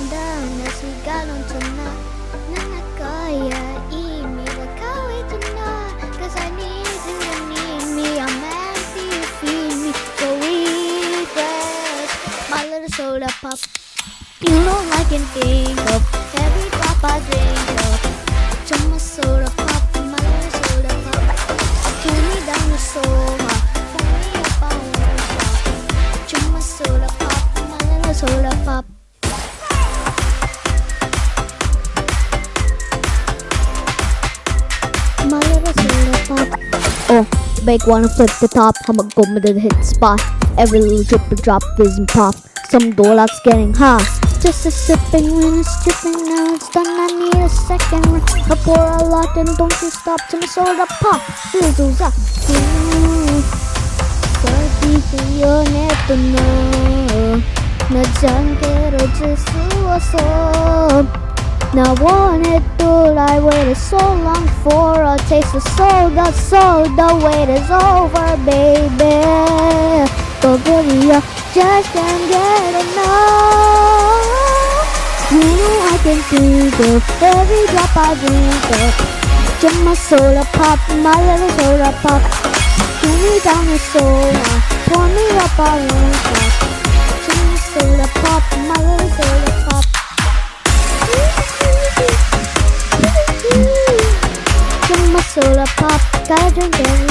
다음 내 시간은 전화 난 거야 이미 가고 있잖아 Cause I need you and need me I'm empty you feed me so regret My little soda pop You know I can think of every drop I drink of Just my soda pop My little soda pop Pull me down the sofa Pull me up I won't stop Just my soda pop My little soda pop My little soda pop Oh, bake wanna flip the top I'ma go to the hit spot Every little drip or drop isn't pop Some door locks getting hot Just a sipping when it's dripping Now it's done I need a second run I pour a lot and don't you stop Till my soda pop Fizzles up 설득이 연했던 너 나 잠들어질 수 없어 Now wanted to I waited so long for a taste of soda Soda wait is over baby But baby I just can't get enough You know I can think of every drop I drink of Just my soda pop, my little soda pop Pull me down the soda, pour me up I won't stop Just my soda pop, my little soda pop Just my soda pop, gotta drink every